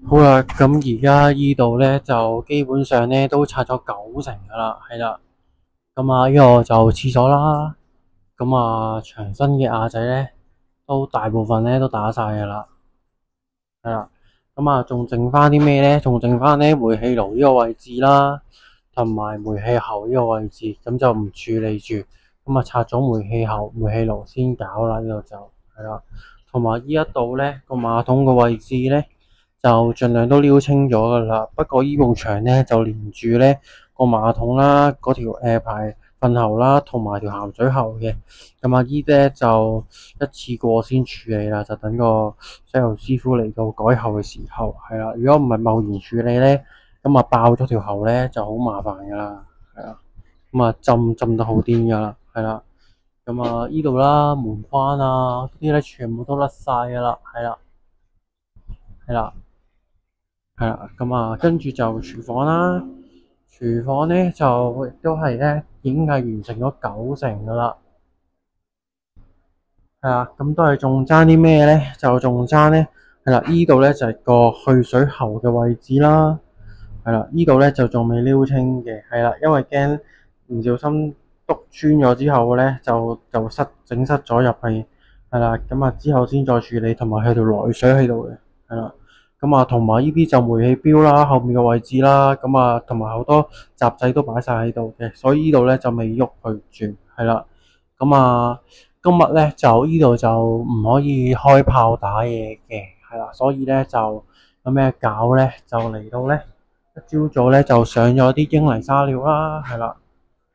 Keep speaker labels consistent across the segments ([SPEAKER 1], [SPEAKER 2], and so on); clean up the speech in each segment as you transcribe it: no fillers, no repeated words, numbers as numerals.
[SPEAKER 1] 好啦，咁而家依度咧就基本上咧都拆咗90%噶啦，係啦。咁啊，呢個就廁所啦。咁啊，牆身嘅瓦仔咧都大部分咧都打晒噶啦，係啦。咁啊，仲剩翻啲咩咧？仲剩翻咧煤氣爐呢個位置啦，同埋煤氣喉呢個位置，咁就唔處理住。咁啊，拆咗煤氣喉、煤氣爐先搞啦，呢度就係啦。同埋呢一度咧個馬桶個位置咧，就盡量都撩清咗噶啦。不過依埲牆咧就連住咧個馬桶啦，嗰條排糞喉啦，同埋條鹹水喉嘅。咁啊，依啲咧就一次過先處理啦，就等個水喉師傅嚟到改喉嘅時候係啦。如果唔係貿然處理咧，咁啊爆咗條喉咧就好麻煩噶啦，係啦。咁啊浸得好癲噶啦，係啦。咁啊依度啦，門框啊啲咧全部都甩晒噶啦，係啦，係啦。係啦，咁啊，跟住就廚房啦。廚房咧就亦都係咧，已經係完成咗90%噶啦。係啦，咁都係仲爭啲咩咧？就仲爭咧，係啦，依度咧就係個去水喉嘅位置啦。係啦，依度咧就仲未撩清嘅，係啦，因為驚唔小心篤穿咗之後咧，就整塞咗入去。係啦，咁啊之後先再處理，同埋佢條內水喺度嘅，係啦。咁啊，同埋呢啲就煤氣錶啦，後面嘅位置啦，咁啊，同埋好多雜仔都擺晒喺度嘅，所以呢度咧就未喐佢住，係啦。咁啊，今日咧就呢度就唔可以開炮打嘢嘅，係啦，所以咧就有咩搞咧，就嚟到咧一朝早咧就上咗啲英泥沙料啦，係啦，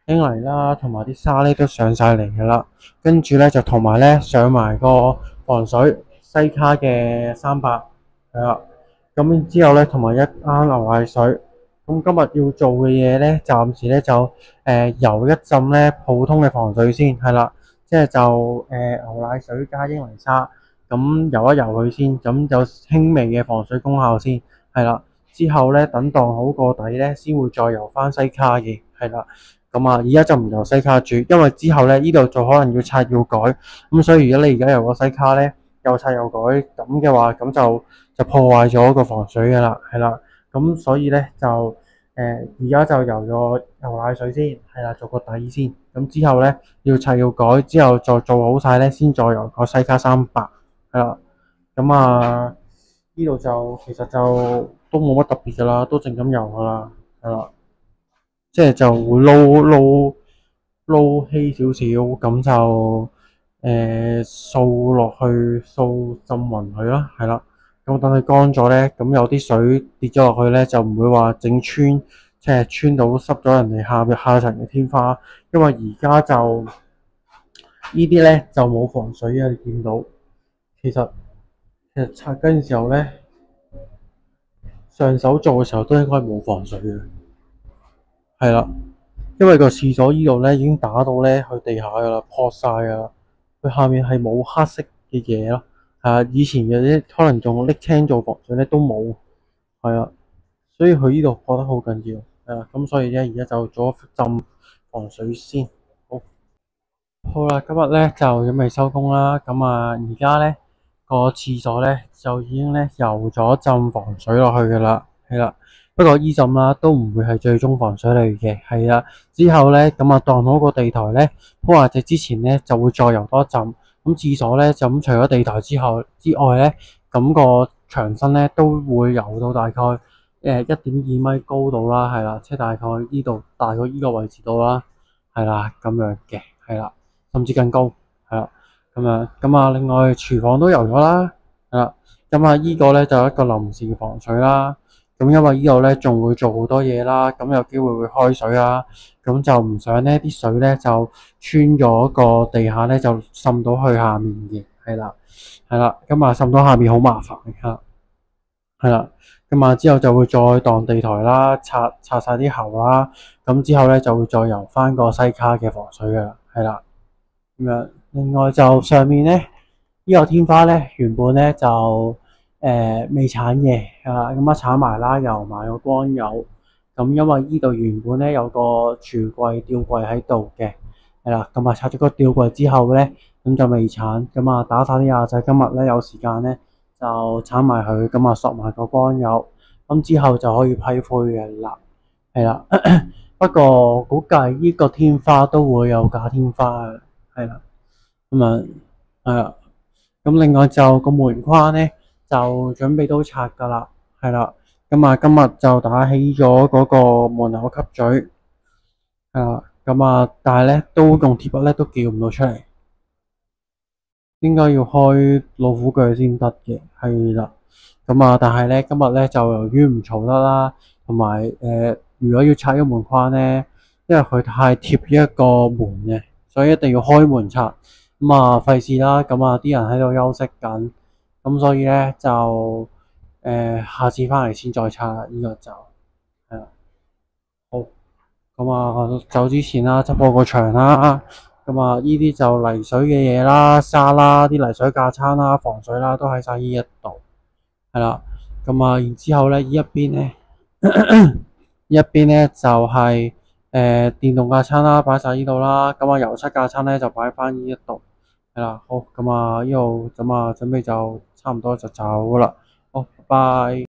[SPEAKER 1] 英泥啦，同埋啲沙咧都上晒嚟噶啦，跟住咧就同埋咧上埋個防水西卡嘅300，係啦。咁之後咧，同埋一啱牛奶水。咁今日要做嘅嘢咧，暫時咧就游一浸咧普通嘅防水先，係啦，即係就牛奶水加英泥沙，咁游一游佢先，咁有輕微嘅防水功效先，係啦。之後咧等當好個底咧，先會再游翻西卡嘅，係啦。咁啊，而家就唔游西卡住，因為之後咧呢度就可能要拆要改，咁所以如果你而家游個西卡咧，又拆又改咁嘅話，咁就破壞咗個防水嘅啦，係啦。咁所以咧就而家就游咗牛奶水先，係啦，做個底先。咁之後咧要拆要改，之後再做好晒咧，先再游個西卡300，係啦。咁啊，呢度就其實就都冇乜特別噶啦，都淨咁游噶啦，係啦。即係就會撈稀少少，咁就掃落去掃浸勻佢啦，係啦。咁等佢乾咗咧，咁有啲水跌咗落去咧，就唔會話整穿，即係穿到濕咗人哋下層嘅天花。因為而家就呢啲咧就冇防水啊，你見到。其實拆緊嘅時候咧，上手做嘅時候都應該冇防水嘅，係啦。因為個廁所呢度咧已經打到咧去地下噶啦，破晒噶啦。佢下面係冇黑色嘅嘢咯，係啊，以前嘅啲可能仲瀝青做防水咧都冇，係啊，所以佢呢度破得好緊要，係啊，咁所以咧而家就做咗浸防水先。好啦，今日咧就準備收工啦。咁啊，而家咧個廁所咧就已經咧油咗浸防水落去噶啦，係啦。不過依浸啦都唔會係最終防水嚟嘅，係啦。之後咧咁啊，當好個地台咧鋪下隻之前咧就會再油多一浸。咁廁所咧就咁除咗地台之外咧，咁個牆身咧都會油到大概1.2米高度啦，係啦，即係大概呢度大概呢個位置度啦，係啦，咁樣嘅，係啦。甚至更高，係啦，咁樣咁啊。另外廚房都油咗啦，係啦。咁啊，依個咧就一個臨時防水啦。咁因為呢度咧仲會做好多嘢啦，咁有機會會開水啦，咁就唔想呢啲水咧就穿咗個地下咧就滲到去下面嘅，係啦，係啦。咁啊滲到下面好麻煩嘅，係啦。咁啊之後就會再當地台啦，拆晒啲喉啦，咁之後咧就會再油翻個西卡嘅防水嘅，係啦。咁樣，另外就上面咧，呢個天花咧原本咧就未鏟嘅，咁啊鏟埋啦，油埋個光油。咁因為呢度原本咧有個櫥櫃吊櫃喺度嘅，係啦，咁啊拆咗個吊櫃之後咧，咁就未鏟，咁啊打晒啲瓦仔。今日咧有時間咧就鏟埋佢，咁啊索埋個光油，咁之後就可以批灰嘅啦。係啦，不過估計呢個天花都會有假天花嘅，係啦，咁啊係啦。咁另外就個門框咧就準備都拆噶啦，係啦。咁啊今日就打起咗嗰個門口吸嘴，係啦。咁啊但係咧都用鐵筆咧都撬唔到出嚟，應該要開老虎鋸先得嘅，係啦。咁啊但係咧今日咧就由於唔嘈得啦，同埋如果要拆個門框咧，因為佢太貼一個門嘅，所以一定要開門拆。咁啊費事啦，咁啊啲人喺度休息緊，咁所以咧就下次翻嚟先再拆啦，呢個就係啦。好，咁啊走之前啦，執好個牆啦，咁啊呢啲就泥水嘅嘢啦、沙啦、啲泥水架撐啦、防水啦，都喺晒呢一度，係啦。咁啊然之後咧呢一邊咧，呢一邊咧就係電動架撐啦，擺晒呢度啦。咁啊油漆架撐咧就擺翻呢一度。係啦，好，咁啊呢度咁啊準備就差唔多就走啦，好，拜拜。